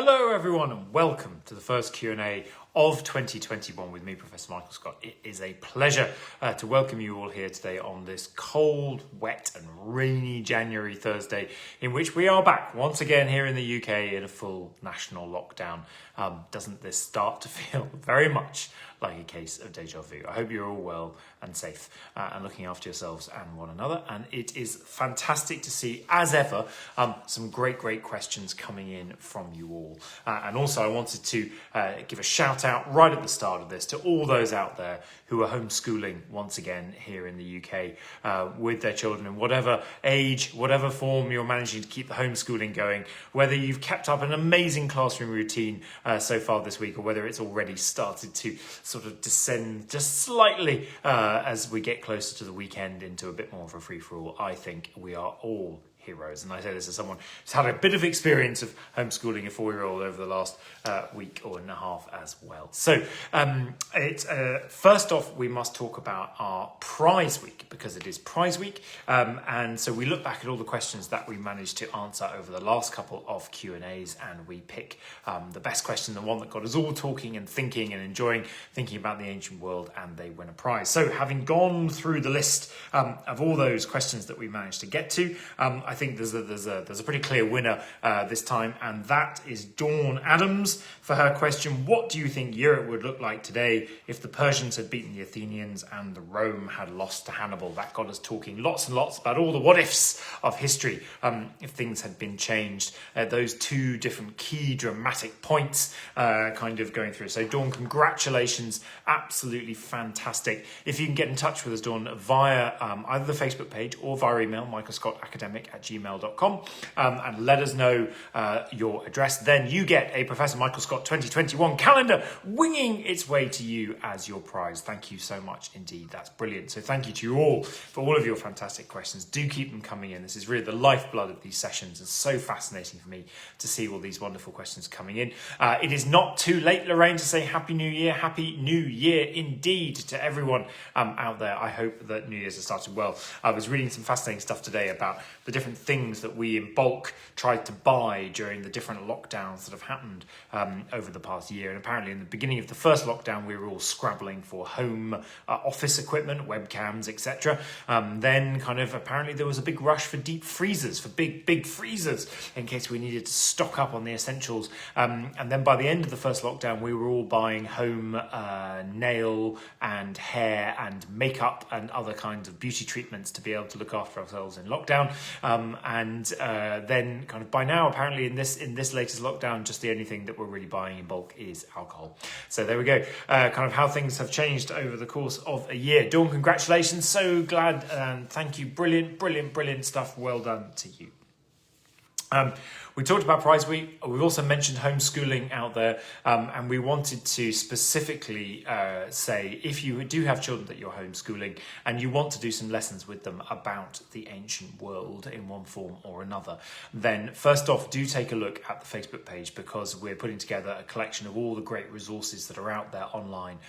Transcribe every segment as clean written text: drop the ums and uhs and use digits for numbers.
Hello everyone and welcome to the first Q&A of 2021 with me, Professor Michael Scott. It is a pleasure to welcome you all here today on this cold, wet and rainy January Thursday in which we are back once again here in the UK in a full national lockdown. Doesn't this start to feel very much like a case of deja vu? I hope you're all well and safe and looking after yourselves and one another. And it is fantastic to see, as ever, some great questions coming in from you all. And also I wanted to give a shout out right at the start of this to all those out there who are homeschooling once again here in the UK with their children in whatever age, whatever form you're managing to keep the homeschooling going, whether you've kept up an amazing classroom routine so far this week or whether it's already started to sort of descend just slightly as we get closer to the weekend into a bit more of a free-for-all. I think we are all heroes. And I say this as someone who's had a bit of experience of homeschooling a 4-year-old over the last week or and a half as well. So first off, we must talk about our prize week because it is prize week. And so we look back at all the questions that we managed to answer over the last couple of Q&As and we pick the best question, the one that got us all talking and thinking and enjoying thinking about the ancient world, and they win a prize. So having gone through the list of all those questions that we managed to get to, I think there's a pretty clear winner this time, and that is Dawn Adams for her question: what do you think Europe would look like today if the Persians had beaten the Athenians and the Rome had lost to Hannibal? That got us talking lots and lots about all the what ifs of history if things had been changed. Those two different key dramatic points kind of going through. So Dawn, congratulations, absolutely fantastic. If you can get in touch with us, Dawn, via either the Facebook page or via email, michaelscottacademic@gmail.com, and let us know your address. Then you get a Professor Michael Scott 2021 calendar winging its way to you as your prize. Thank you so much indeed. That's brilliant. So thank you to you all for all of your fantastic questions. Do keep them coming in. This is really the lifeblood of these sessions. It's so fascinating for me to see all these wonderful questions coming in. It is not too late, Lorraine, to say Happy New Year. Happy New Year indeed to everyone out there. I hope that New Year's has started well. I was reading some fascinating stuff today about the different things that we in bulk tried to buy during the different lockdowns that have happened over the past year. And apparently in the beginning of the first lockdown, we were all scrabbling for home office equipment, webcams, etc. Then kind of apparently there was a big rush for deep freezers, for big freezers in case we needed to stock up on the essentials. And then by the end of the first lockdown, we were all buying home nail and hair and makeup and other kinds of beauty treatments to be able to look after ourselves in lockdown. And then kind of by now, apparently in this latest lockdown, just the only thing that we're really buying in bulk is alcohol. So there we go. Kind of how things have changed over the course of a year. Dawn, congratulations. So glad and thank you. Brilliant stuff. Well done to you. We talked about Prize Week. We've also mentioned homeschooling out there, and we wanted to specifically say if you do have children that you're homeschooling and you want to do some lessons with them about the ancient world in one form or another, then first off, do take a look at the Facebook page because we're putting together a collection of all the great resources that are out there online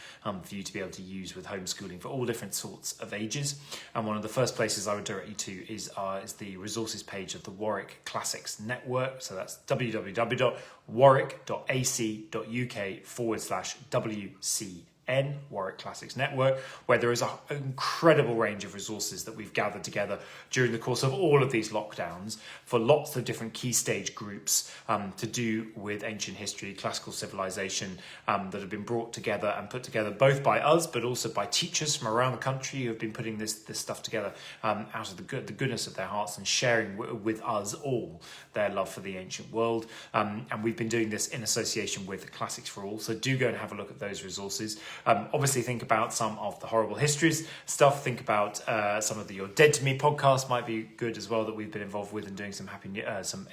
for you to be able to use with homeschooling for all different sorts of ages. And one of the first places I would direct you to is the resources page of the Warwick Classics Network. So that's www.warwick.ac.uk/WCN, Warwick Classics Network, where there is an incredible range of resources that we've gathered together during the course of all of these lockdowns for lots of different key stage groups to do with ancient history, classical civilization, that have been brought together and put together both by us but also by teachers from around the country who have been putting this stuff together out of the goodness of their hearts and sharing with us all their love for the ancient world. And we've been doing this in association with Classics for All, so do go and have a look at those resources. Obviously think about some of the horrible histories stuff. Think about some of the You're Dead to Me podcast might be good as well that we've been involved with and doing some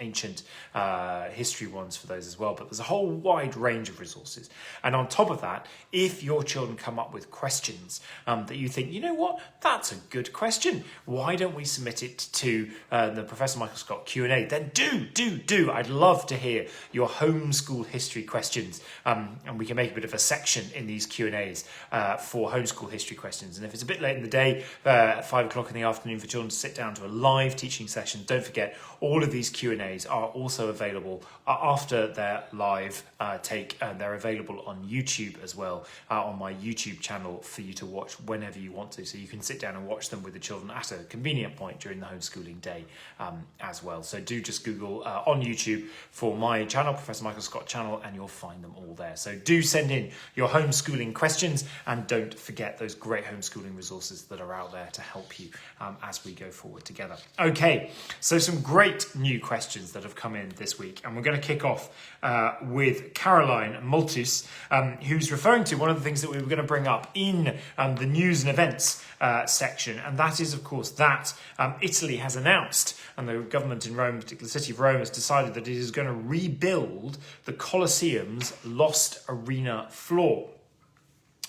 ancient history ones for those as well. But there's a whole wide range of resources. And on top of that, if your children come up with questions that you think, you know what, that's a good question, why don't we submit it to the Professor Michael Scott Q&A? Then do. I'd love to hear your homeschool history questions. And we can make a bit of a section in these Q&A Q&As for homeschool history questions. And if it's a bit late in the day, at 5 o'clock in the afternoon for children to sit down to a live teaching session, don't forget all of these Q&As are also available after their live take. They're available on YouTube as well, on my YouTube channel for you to watch whenever you want to. So you can sit down and watch them with the children at a convenient point during the homeschooling day as well. So do just Google on YouTube for my channel, Professor Michael Scott channel, and you'll find them all there. So do send in your homeschooling questions, and don't forget those great homeschooling resources that are out there to help you as we go forward together. Okay, so some great new questions that have come in this week, and we're going to kick off with Caroline Multus, who's referring to one of the things that we were going to bring up in the news and events section, and that is, of course, that Italy has announced, and the government in Rome, particularly the city of Rome, has decided that it is going to rebuild the Colosseum's lost arena floor.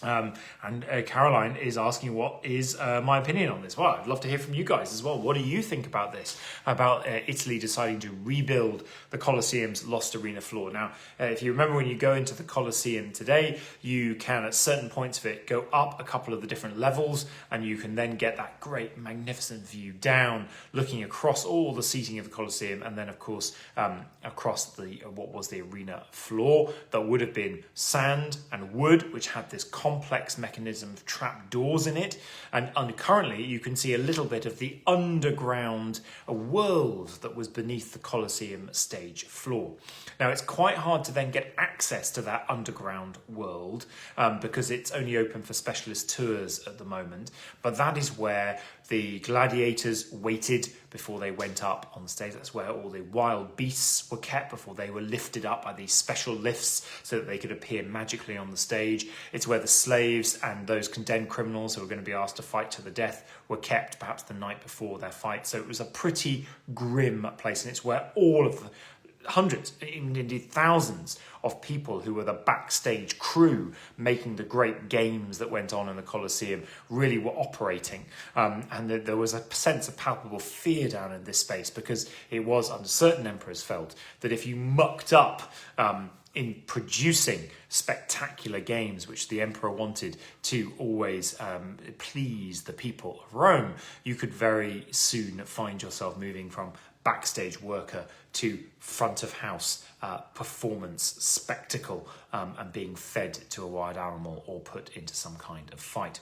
And Caroline is asking what is my opinion on this. Well, I'd love to hear from you guys as well. What do you think about this, about Italy deciding to rebuild the Colosseum's lost arena floor? Now, if you remember, when you go into the Colosseum today, you can, at certain points of it, go up a couple of the different levels, and you can then get that great, magnificent view down, looking across all the seating of the Colosseum, and then, of course, across the what was the arena floor that would have been sand and wood, which had this complex mechanism of trap doors in it, and currently you can see a little bit of the underground world that was beneath the Colosseum stage floor. Now, it's quite hard to then get access to that underground world because it's only open for specialist tours at the moment, but that is where the gladiators waited before they went up on the stage. That's where all the wild beasts were kept before they were lifted up by these special lifts so that they could appear magically on the stage. It's where the slaves and those condemned criminals who were going to be asked to fight to the death were kept perhaps the night before their fight. So it was a pretty grim place, and it's where all of the hundreds, indeed thousands of people who were the backstage crew making the great games that went on in the Colosseum really were operating. And there was a sense of palpable fear down in this space, because it was, under certain emperors, felt that if you mucked up in producing spectacular games, which the emperor wanted to always please the people of Rome, you could very soon find yourself moving from backstage worker to front of house performance spectacle, and being fed to a wild animal or put into some kind of fight.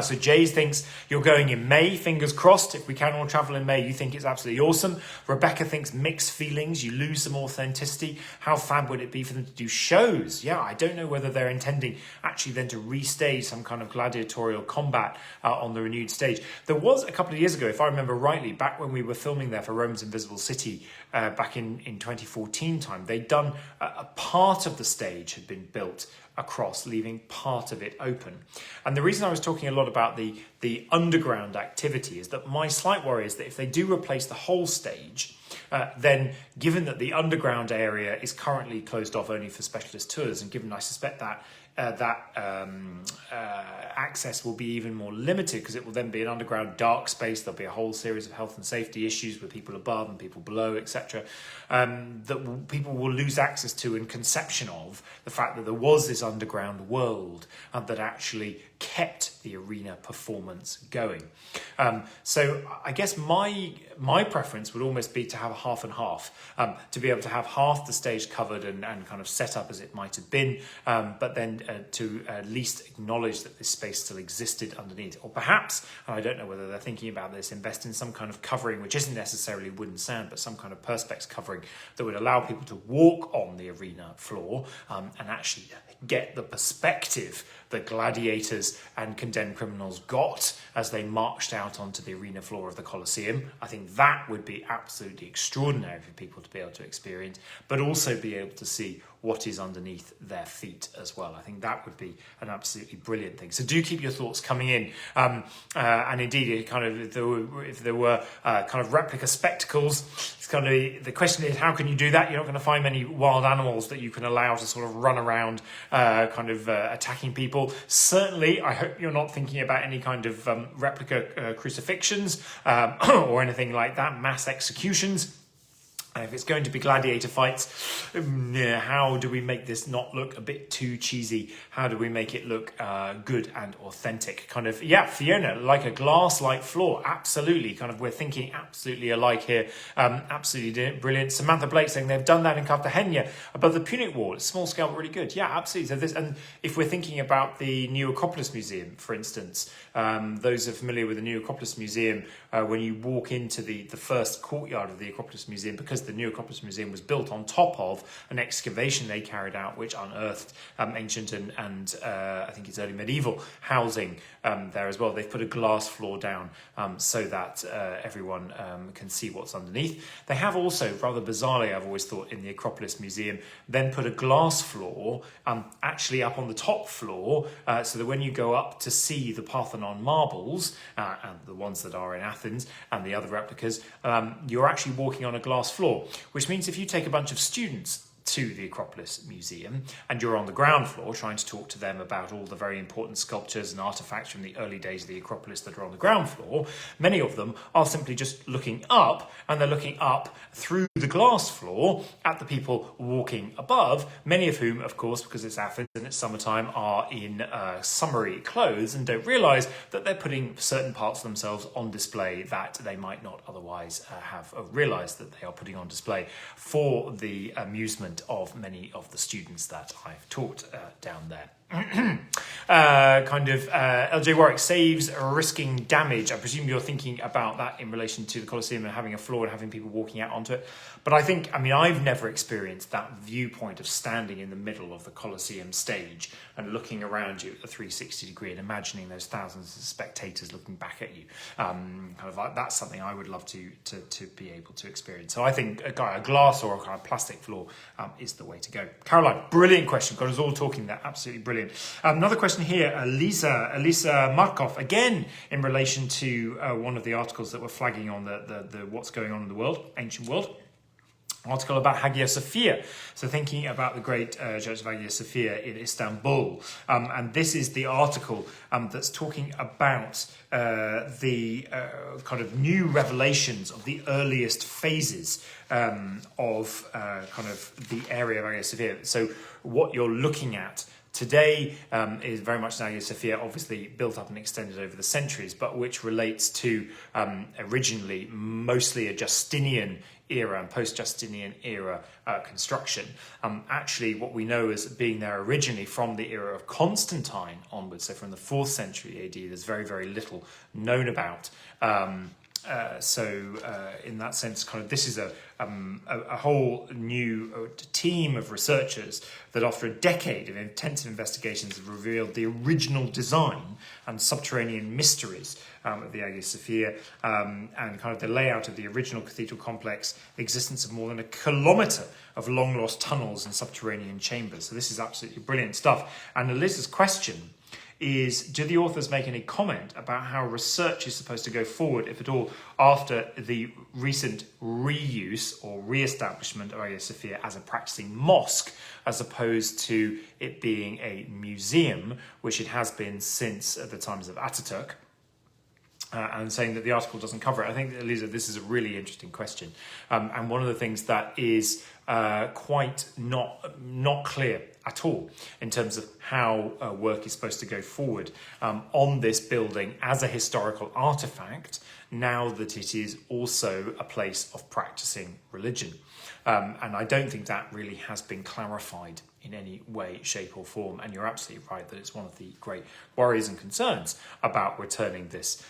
So Jays thinks you're going in May, fingers crossed. If we can all travel in May, you think it's absolutely awesome. Rebecca thinks mixed feelings, you lose some authenticity. How fab would it be for them to do shows? Yeah, I don't know whether they're intending actually then to restage some kind of gladiatorial combat on the renewed stage. There was a couple of years ago, if I remember rightly, back when we were filming there for Rome's Invisible City back in 2014 time, they'd done a part of the stage had been built across, leaving part of it open. And the reason I was talking a lot about the underground activity is that my slight worry is that if they do replace the whole stage, then given that the underground area is currently closed off only for specialist tours, and given I suspect that access will be even more limited, because it will then be an underground dark space. There'll be a whole series of health and safety issues with people above and people below, etc. That people will lose access to and conception of the fact that there was this underground world that actually kept the arena performance going. So I guess my preference would almost be to have a half and half, to be able to have half the stage covered and kind of set up as it might have been, but then to at least acknowledge that this space still existed underneath. Or perhaps, and I don't know whether they're thinking about this, invest in some kind of covering which isn't necessarily wood and sand, but some kind of perspex covering that would allow people to walk on the arena floor and actually get the perspective that gladiators and condemned criminals got as they marched out onto the arena floor of the Colosseum. I think that would be absolutely extraordinary for people to be able to experience, but also be able to see what is underneath their feet as well. I think that would be an absolutely brilliant thing. So do keep your thoughts coming in. And indeed, it kind of, if there were kind of replica spectacles, it's kind of, the question is, how can you do that? You're not going to find many wild animals that you can allow to sort of run around attacking people. Certainly, I hope you're not thinking about any kind of replica crucifixions or anything like that, mass executions. And if it's going to be gladiator fights, how do we make this not look a bit too cheesy? How do we make it look good and authentic? Kind of, yeah, Fiona, like a glass-like floor. Absolutely. Kind of, we're thinking absolutely alike here. Absolutely brilliant. Samantha Blake saying they've done that in Cartagena above the Punic Wall. It's small scale, but really good. Yeah, absolutely. So this, and if we're thinking about the New Acropolis Museum, for instance, those who are familiar with the New Acropolis Museum, when you walk into the first courtyard of the Acropolis Museum, because the New Acropolis Museum was built on top of an excavation they carried out, which unearthed ancient and I think it's early medieval housing there as well. They've put a glass floor down so that everyone can see what's underneath. They have also, rather bizarrely, I've always thought, in the Acropolis Museum, then put a glass floor actually up on the top floor, so that when you go up to see the Parthenon marbles, and the ones that are in Athens and the other replicas, you're actually walking on a glass floor, which means if you take a bunch of students to the Acropolis Museum and you're on the ground floor trying to talk to them about all the very important sculptures and artifacts from the early days of the Acropolis that are on the ground floor, many of them are simply just looking up, and they're looking up through the glass floor at the people walking above, many of whom, of course, because it's Athens and it's summertime, are in summery clothes and don't realise that they're putting certain parts of themselves on display that they might not otherwise have realised that they are putting on display for the amusement of many of the students that I've taught down there. LJ Warwick saves risking damage. I presume you're thinking about that in relation to the Colosseum and having a floor and having people walking out onto it. But I've never experienced that viewpoint of standing in the middle of the Colosseum stage and looking around you at a 360 degree and imagining those thousands of spectators looking back at you. That's something I would love to be able to experience. So I think a glass or a kind of plastic floor is the way to go. Caroline, brilliant question. Got us all talking there. Absolutely brilliant. Another question here, Elisa Markov, again in relation to one of the articles that were flagging on the what's going on in the world, ancient world. Article about Hagia Sophia. So thinking about the great Church of Hagia Sophia in Istanbul. And this is the article that's talking about the kind of new revelations of the earliest phases of kind of the area of Hagia Sophia. So what you're looking at today is very much Hagia Sophia, obviously built up and extended over the centuries, but which relates to originally mostly a Justinian era and post-Justinian era construction. Actually, what we know as being there originally from the era of Constantine onwards, so from the 4th century AD, there's very, very little known about. In that sense, kind of this is a whole new team of researchers that after a decade of intensive investigations have revealed the original design and subterranean mysteries of the Hagia Sophia and kind of the layout of the original cathedral complex, the existence of more than a kilometre of long-lost tunnels and subterranean chambers. So this is absolutely brilliant stuff. And Elisa's question is, do the authors make any comment about how research is supposed to go forward, if at all, after the recent reuse or re-establishment of Hagia Sophia as a practicing mosque, as opposed to it being a museum, which it has been since the times of Ataturk? And saying that the article doesn't cover it. I think, Elisa, this is a really interesting question. And one of the things that is quite not clear at all in terms of how work is supposed to go forward on this building as a historical artifact, now that it is also a place of practicing religion. And I don't think that really has been clarified in any way, shape or form. And you're absolutely right that it's one of the great worries and concerns about returning this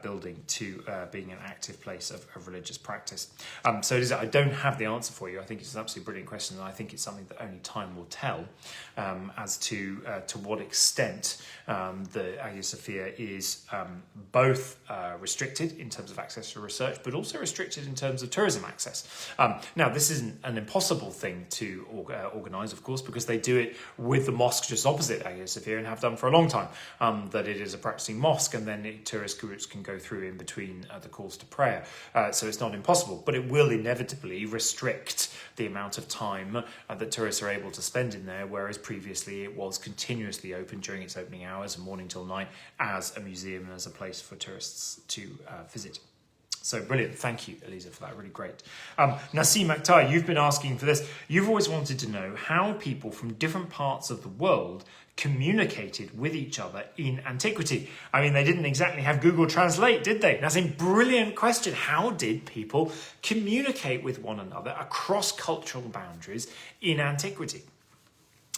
building to being an active place of religious practice. So it is, I don't have the answer for you. I think it's an absolutely brilliant question, and I think it's something that only time will tell as to what extent the Hagia Sophia is both restricted in terms of access to research, but also restricted in terms of tourism access. Now, this isn't an impossible thing to organise, of course, because they do it with the mosque just opposite Hagia Sophia and have done for a long time, that it is a practicing mosque, and then tourist groups can go through in between the calls to prayer. So it's not impossible, but it will inevitably restrict the amount of time that tourists are able to spend in there, whereas previously it was continuously open during its opening hours, morning till night, as a museum and as a place for tourists to visit. So brilliant. Thank you, Eliza, for that. Really great. Nassim Akhtar, you've been asking for this. You've always wanted to know how people from different parts of the world communicated with each other in antiquity. I mean, they didn't exactly have Google Translate, did they? That's a brilliant question. How did people communicate with one another across cultural boundaries in antiquity?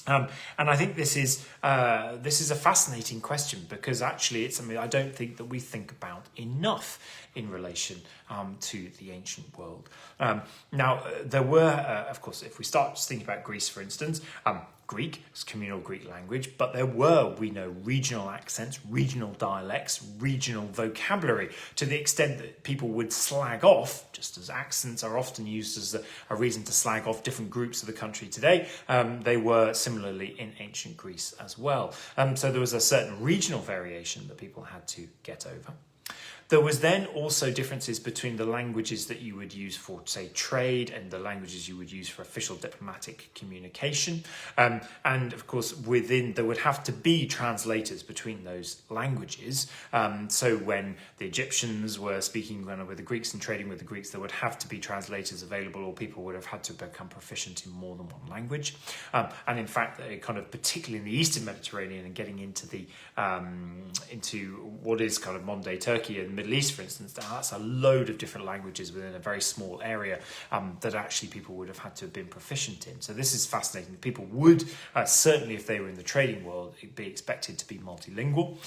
And I think this is a fascinating question, because actually it's something I don't think that we think about enough in relation to the ancient world. Now, there were, of course, if we start thinking about Greece, for instance, Greek, it's communal Greek language, but there were, we know, regional accents, regional dialects, regional vocabulary, to the extent that people would slag off, just as accents are often used as a reason to slag off different groups of the country today. They were similarly in ancient Greece as well. So there was a certain regional variation that people had to get over. There was then also differences between the languages that you would use for, say, trade and the languages you would use for official diplomatic communication. And of course, there would have to be translators between those languages. So when the Egyptians were speaking with the Greeks and trading with the Greeks, there would have to be translators available, or people would have had to become proficient in more than one language. And in fact, kind of particularly in the Eastern Mediterranean and getting into into what is kind of modern day Turkey and Middle East, for instance, that's a load of different languages within a very small area that actually people would have had to have been proficient in. So this is fascinating. People would, certainly if they were in the trading world, be expected to be multilingual.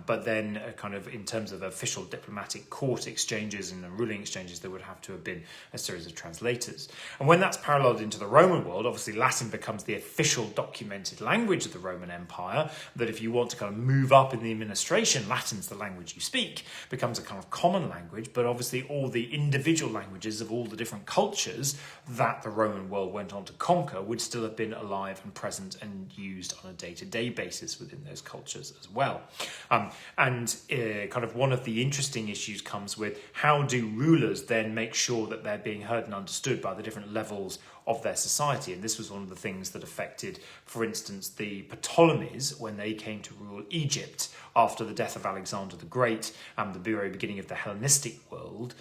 But then kind of in terms of official diplomatic court exchanges and ruling exchanges, there would have to have been a series of translators. And when that's paralleled into the Roman world, obviously Latin becomes the official documented language of the Roman Empire, that if you want to kind of move up in the administration, Latin's the language you speak, becomes a kind of common language, but obviously all the individual languages of all the different cultures that the Roman world went on to conquer would still have been alive and present and used on a day-to-day basis within those cultures as well. And kind of one of the interesting issues comes with, how do rulers then make sure that they're being heard and understood by the different levels of their society? And this was one of the things that affected, for instance, the Ptolemies when they came to rule Egypt after the death of Alexander the Great and the very beginning of the Hellenistic world.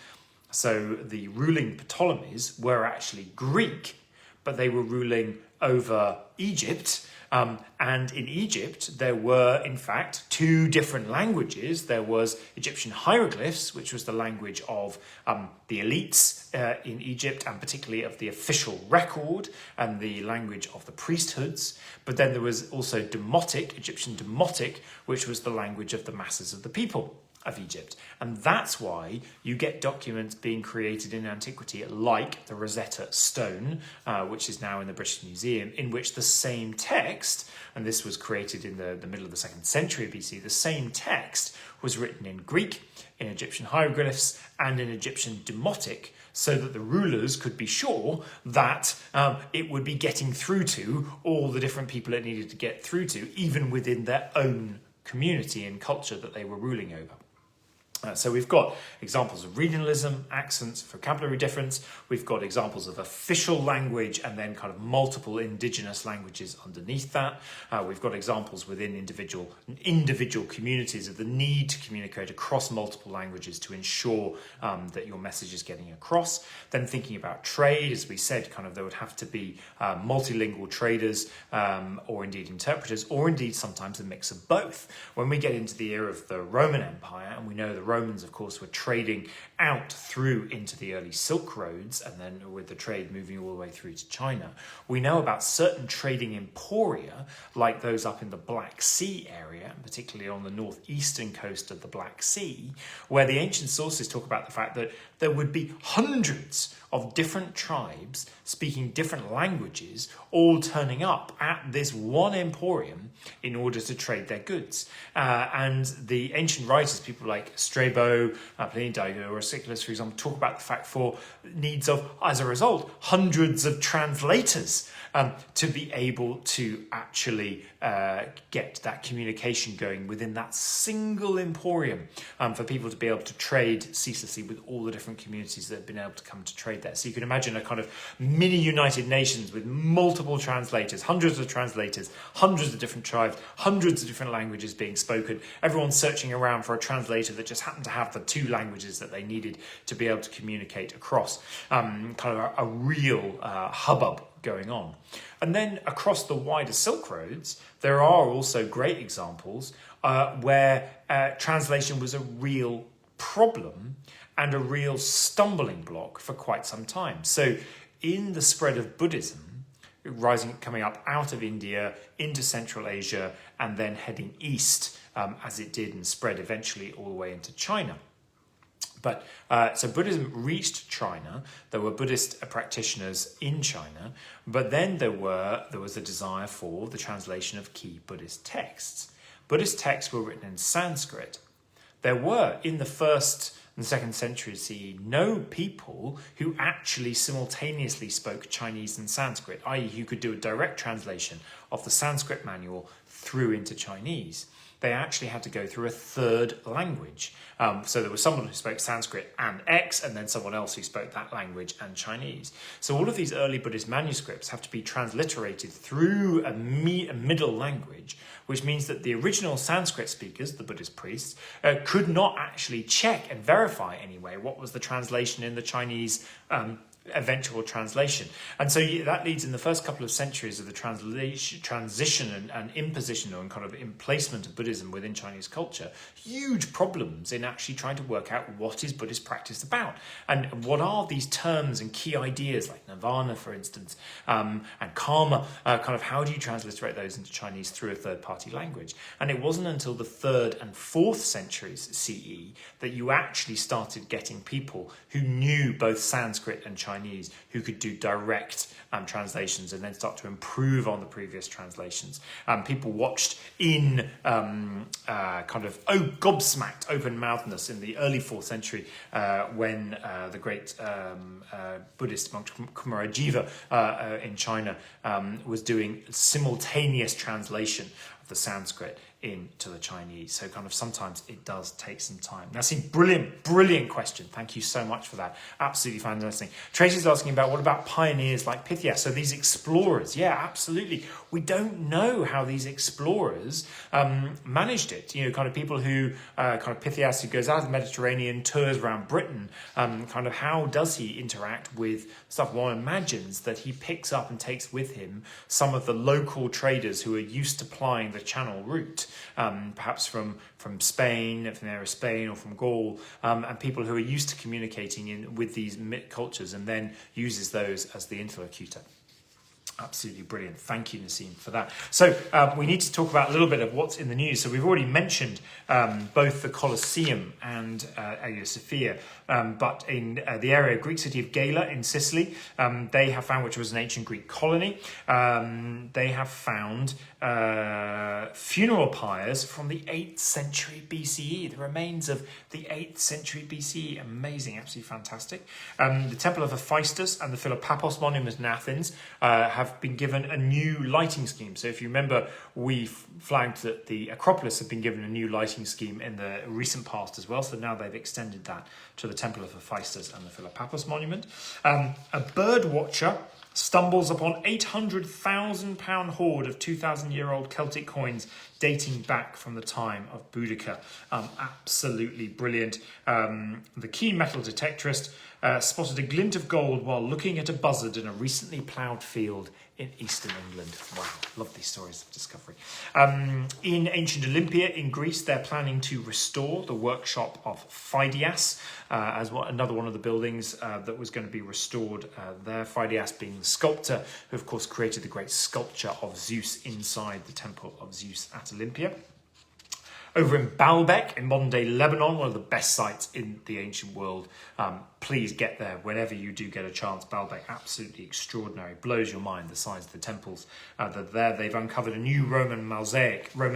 So the ruling Ptolemies were actually Greek, but they were ruling over Egypt. And in Egypt, there were, in fact, two different languages. There was Egyptian hieroglyphs, which was the language of the elites in Egypt, and particularly of the official record and the language of the priesthoods. But then there was also Demotic, Egyptian Demotic, which was the language of the masses of the people of Egypt. And that's why you get documents being created in antiquity like the Rosetta Stone, which is now in the British Museum, in which the same text, and this was created in the middle of the 2nd century BC, the same text was written in Greek, in Egyptian hieroglyphs, and in Egyptian Demotic, so that the rulers could be sure that it would be getting through to all the different people it needed to get through to, even within their own community and culture that they were ruling over. So we've got examples of regionalism, accents, vocabulary difference. We've got examples of official language and then kind of multiple indigenous languages underneath that. We've got examples within individual communities of the need to communicate across multiple languages to ensure that your message is getting across. Then thinking about trade, as we said, kind of there would have to be multilingual traders or indeed interpreters, or indeed sometimes a mix of both. When we get into the era of the Roman Empire, and we know the Romans, of course, were trading out through into the early Silk Roads, and then with the trade moving all the way through to China, we know about certain trading emporia, like those up in the Black Sea area, and particularly on the northeastern coast of the Black Sea, where the ancient sources talk about the fact that there would be hundreds of different tribes speaking different languages, all turning up at this one emporium in order to trade their goods. And the ancient writers, people like Strabo, Pliny, Dido, or Siculus, for example, talk about the fact for needs of, as a result, hundreds of translators to be able to actually get that communication going within that single emporium, for people to be able to trade ceaselessly with all the different communities that have been able to come to trade there. So you can imagine a kind of mini United Nations with multiple translators, hundreds of translators, hundreds of different tribes, hundreds of different languages being spoken. Everyone's searching around for a translator that just happened to have the two languages that they needed to be able to communicate across. Kind of a real hubbub going on. And then across the wider Silk Roads, there are also great examples where translation was a real problem and a real stumbling block for quite some time. So in the spread of Buddhism, coming up out of India into Central Asia and then heading east as it did and spread eventually all the way into China. But so Buddhism reached China. There were Buddhist practitioners in China, but then there was a desire for the translation of key Buddhist texts. Buddhist texts were written in Sanskrit. There were, in the 1st and 2nd centuries CE, no people who actually simultaneously spoke Chinese and Sanskrit, i.e. who could do a direct translation of the Sanskrit manual through into Chinese. They actually had to go through a third language. So there was someone who spoke Sanskrit and X, and then someone else who spoke that language and Chinese. So all of these early Buddhist manuscripts have to be transliterated through a middle language, which means that the original Sanskrit speakers, the Buddhist priests, could not actually check and verify anyway what was the translation in the Chinese eventual translation. And so that leads in the first couple of centuries of the transition and imposition and kind of emplacement of Buddhism within Chinese culture, huge problems in actually trying to work out what is Buddhist practice about and what are these terms and key ideas like nirvana, for instance, and karma, kind of how do you transliterate those into Chinese through a third-party language? And it wasn't until the 3rd and 4th centuries CE that you actually started getting people who knew both Sanskrit and Chinese who could do direct translations and then start to improve on the previous translations. People watched in kind of gobsmacked open-mouthedness in the early 4th century when the great Buddhist monk Kumarajiva in China was doing simultaneous translation of the Sanskrit into the Chinese. So kind of sometimes it does take some time. Now, see, brilliant question. Thank you so much for that. Absolutely fantastic. Tracy's asking about what about pioneers like Pythias? So these explorers, yeah, absolutely. We don't know how these explorers managed it. You know, kind of people who, kind of Pythias who goes out of the Mediterranean, tours around Britain, kind of how does he interact with stuff? One imagines that he picks up and takes with him some of the local traders who are used to plying the Channel route. Perhaps from Spain, from the area of Spain or from Gaul, and people who are used to communicating with these cultures and then uses those as the interlocutor. Absolutely brilliant. Thank you, Nassim, for that. So we need to talk about a little bit of what's in the news. So we've already mentioned both the Colosseum and Hagia Sophia, but in the area of Greek city of Gela in Sicily, they have found, which was an ancient Greek colony, they have found funeral pyres from the 8th century BCE, the remains of the 8th century BCE. Amazing, absolutely fantastic. The Temple of Hephaestus and the Philopappos monument in Athens have been given a new lighting scheme. So if you remember, we flagged that the Acropolis had been given a new lighting scheme in the recent past as well. So now they've extended that to the Temple of Hephaestus and the Philopappos monument. A bird watcher stumbles upon £800,000 hoard of 2,000-year-old Celtic coins dating back from the time of Boudica. Absolutely brilliant. The key metal detectorist spotted a glint of gold while looking at a buzzard in a recently ploughed field in eastern England. Wow, love these stories of discovery. In ancient Olympia in Greece, they're planning to restore the workshop of Phidias as another one of the buildings that was going to be restored there. Phidias being the sculptor who, of course, created the great sculpture of Zeus inside the temple of Zeus at Olympia. Over in Baalbek, in modern-day Lebanon, one of the best sites in the ancient world. Please get there whenever you do get a chance. Baalbek, absolutely extraordinary. Blows your mind, the size of the temples that are there. They've uncovered a new Roman mosaic in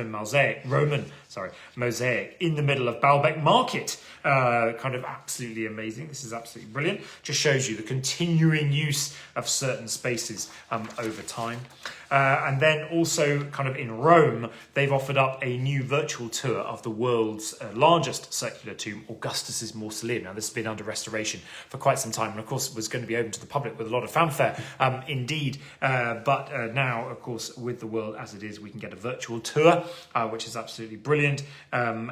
the middle of Baalbek Market. Kind of absolutely amazing. This is absolutely brilliant. Just shows you the continuing use of certain spaces over time. And then also kind of in Rome, they've offered up a new virtual tour tour of the world's largest circular tomb, Augustus's Mausoleum. Now, this has been under restoration for quite some time, and of course was going to be open to the public with a lot of fanfare, indeed. But now, of course, with the world as it is, we can get a virtual tour, which is absolutely brilliant. I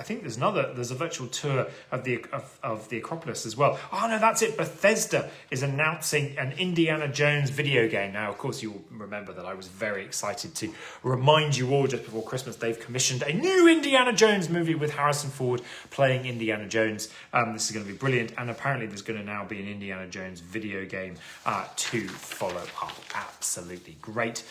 think there's a virtual tour of the Acropolis as well. Oh no, that's it. Bethesda is announcing an Indiana Jones video game. Now, of course, you'll remember that I was very excited to remind you all just before Christmas, they've commissioned a new Indiana Jones movie with Harrison Ford playing Indiana Jones. This is going to be brilliant, and apparently there's going to now be an Indiana Jones video game to follow up. Absolutely great.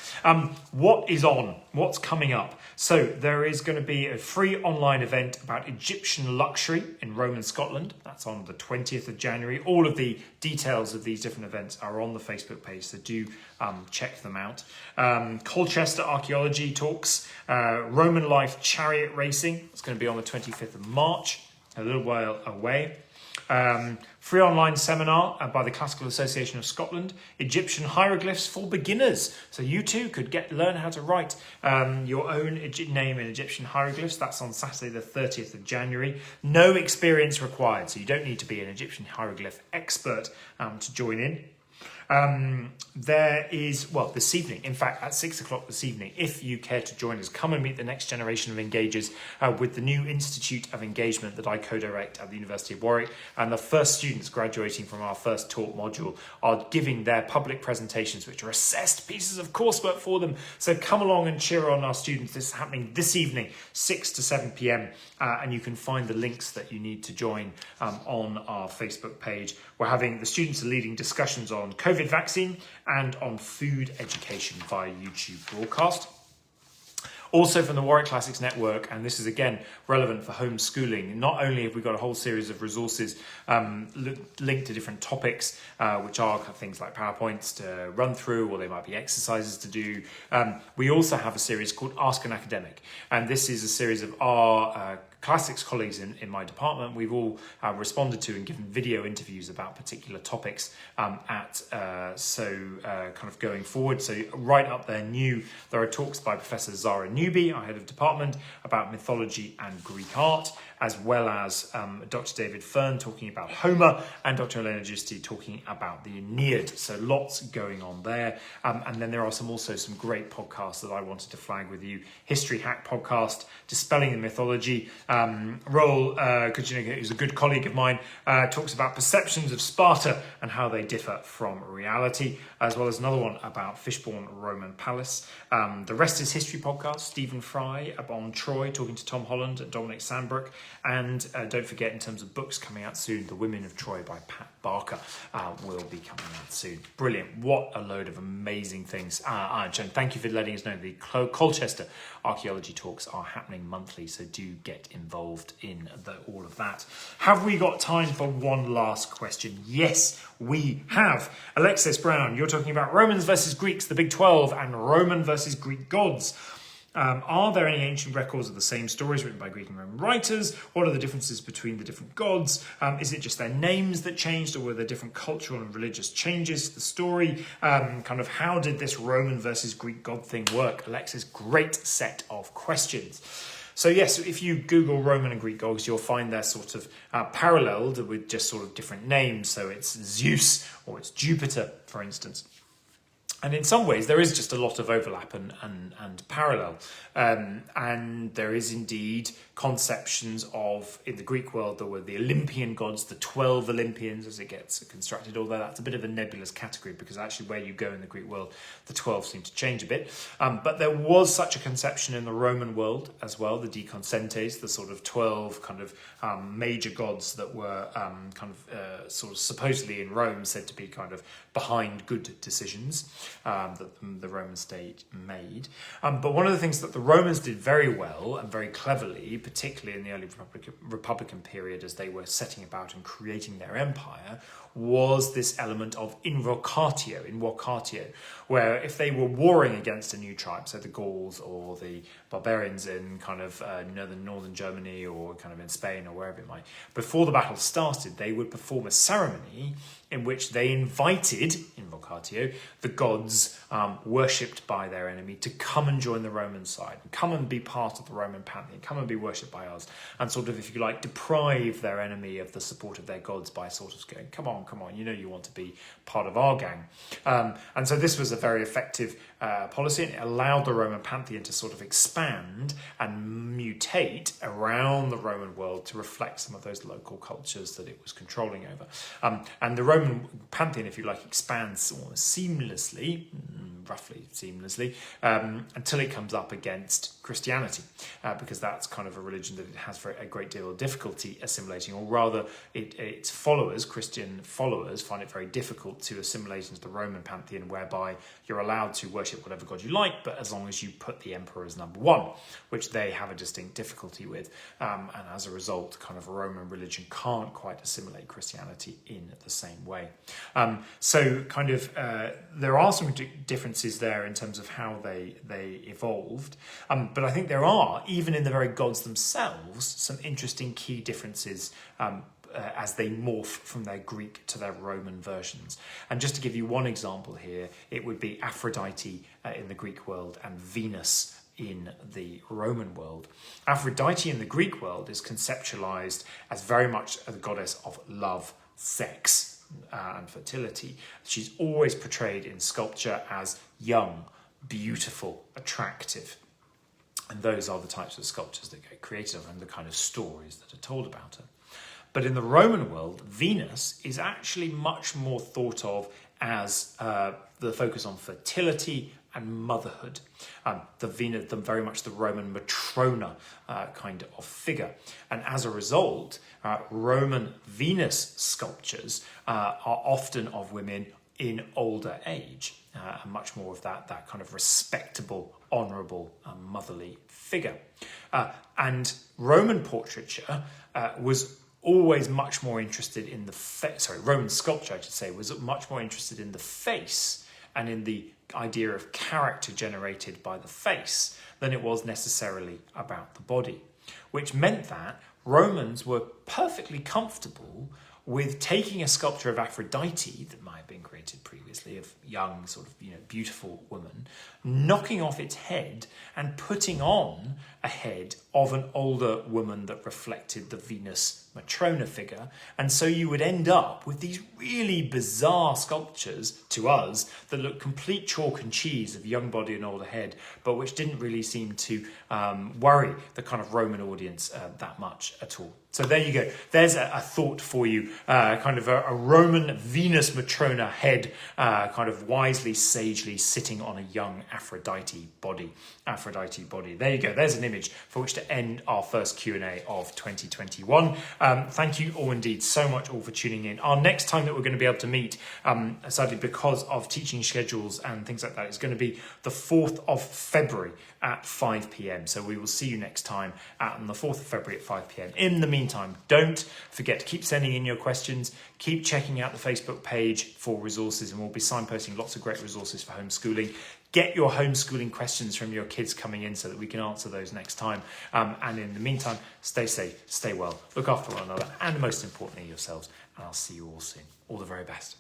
What is on? What's coming up? So there is going to be a free online event about Egyptian luxury in Roman Scotland. That's on the 20th of January. All of the details of these different events are on the Facebook page, so do check them out. Colchester archaeology talks, Roman life chariot racing. It's going to be on the 25th of March, a little while away. Free online seminar by the Classical Association of Scotland, Egyptian hieroglyphs for beginners. So you too could learn how to write your own name in Egyptian hieroglyphs. That's on Saturday the 30th of January. No experience required, so you don't need to be an Egyptian hieroglyph expert to join in. There is, this evening, in fact, at 6 o'clock this evening, if you care to join us, come and meet the next generation of engagers with the new Institute of Engagement that I co-direct at the University of Warwick. And the first students graduating from our first taught module are giving their public presentations, which are assessed pieces of coursework for them. So come along and cheer on our students. This is happening this evening, 6 to 7 p.m. And you can find the links that you need to join on our Facebook page. The students are leading discussions on COVID vaccine and on food education via YouTube broadcast. Also from the Warwick Classics Network, and this is again relevant for homeschooling, not only have we got a whole series of resources linked to different topics, which are things like PowerPoints to run through, or they might be exercises to do. We also have a series called Ask an Academic, and this is a series of our classics colleagues in my department. We've all responded to and given video interviews about particular topics going forward. So right up there there are talks by Professor Zara Newby, our head of department, about mythology and Greek art, as well as Dr. David Fern talking about Homer and Dr. Elena Giusti talking about the Aeneid. So lots going on there. And then there are also some great podcasts that I wanted to flag with you. History Hack podcast, Dispelling the Mythology. Roel, who's a good colleague of mine, talks about perceptions of Sparta and how they differ from reality, as well as another one about Fishbourne Roman Palace. The Rest is History podcast, Stephen Fry on Troy, talking to Tom Holland and Dominic Sandbrook. And don't forget, in terms of books coming out soon, The Women of Troy by Pat Barker will be coming out soon. Brilliant. What a load of amazing things. And thank you for letting us know the Colchester archaeology talks are happening monthly, so do get involved in all of that. Have we got time for one last question? Yes, we have. Alexis Brown, you're talking about Romans versus Greeks, the Big 12, and Roman versus Greek gods. Are there any ancient records of the same stories written by Greek and Roman writers? What are the differences between the different gods? Is it just their names that changed, or were there different cultural and religious changes to the story? How did this Roman versus Greek god thing work? Alexis, great set of questions. So yes, if you Google Roman and Greek gods, you'll find they're sort of paralleled with just sort of different names. So it's Zeus or it's Jupiter, for instance. And in some ways, there is just a lot of overlap and parallel. And there is indeed conceptions of, in the Greek world, there were the Olympian gods, the 12 Olympians as it gets constructed, although that's a bit of a nebulous category because actually where you go in the Greek world, the 12 seem to change a bit. But there was such a conception in the Roman world as well, the deconsentes, the sort of 12 major gods that were sort of supposedly in Rome said to be kind of behind good decisions that the Roman state made. But one of the things that the Romans did very well and very cleverly, particularly in the early Republican period as they were setting about and creating their empire, was this element of invocatio, where if they were warring against a new tribe, so the Gauls or the barbarians in northern Germany or kind of in Spain or wherever it might, before the battle started, they would perform a ceremony in which they invited, invocatio, the gods gods worshipped by their enemy to come and join the Roman side, come and be part of the Roman pantheon, come and be worshipped by us, and sort of, if you like, deprive their enemy of the support of their gods by sort of going, come on, you want to be part of our gang. And so this was a very effective policy, and it allowed the Roman pantheon to sort of expand and mutate around the Roman world to reflect some of those local cultures that it was controlling over. And the Roman pantheon, if you like, expands almost seamlessly, roughly seamlessly, until it comes up against Christianity, because that's kind of a religion that it has a great deal of difficulty assimilating, or rather its followers, Christian followers, find it very difficult to assimilate into the Roman pantheon, whereby you're allowed to worship whatever god you like, but as long as you put the emperor as number one, which they have a distinct difficulty with, and as a result, kind of Roman religion can't quite assimilate Christianity in the same way. So kind of there are some differences there in terms of how they evolved, but I think there are, even in the very gods themselves, some interesting key differences as they morph from their Greek to their Roman versions. And just to give you one example here, it would be Aphrodite in the Greek world and Venus in the Roman world. Aphrodite in the Greek world is conceptualized as very much a goddess of love, sex, and fertility. She's always portrayed in sculpture as young, beautiful, attractive. And those are the types of sculptures that get created and the kind of stories that are told about her. But in the Roman world, Venus is actually much more thought of as the focus on fertility and motherhood. Very much the Roman matrona kind of figure. And as a result, Roman Venus sculptures are often of women in older age, and much more of that kind of respectable, honourable, motherly figure. And Roman portraiture was always much more interested in Roman sculpture, I should say, was much more interested in the face and in the idea of character generated by the face than it was necessarily about the body, which meant that Romans were perfectly comfortable with taking a sculpture of Aphrodite that might have been created previously, of young, sort of, beautiful woman, knocking off its head and putting on a head of an older woman that reflected the Venus Matrona figure. And so you would end up with these really bizarre sculptures to us that look complete chalk and cheese of young body and older head, but which didn't really seem to worry the kind of Roman audience that much at all. So there you go. There's a thought for you, kind of a Roman Venus Matrona head, kind of wisely, sagely sitting on a young Aphrodite body. There you go. There's an image for which to end our first Q&A of 2021. Thank you all indeed so much all for tuning in. Our next time that we're going to be able to meet, sadly because of teaching schedules and things like that, is going to be the 4th of February at 5 p.m. So we will see you next time on the 4th of February at 5 p.m. In the meantime, don't forget to keep sending in your questions, keep checking out the Facebook page for resources, and we'll be signposting lots of great resources for homeschooling. Get your homeschooling questions from your kids coming in so that we can answer those next time. And in the meantime, stay safe, stay well, look after one another, and most importantly yourselves. And I'll see you all soon. All the very best.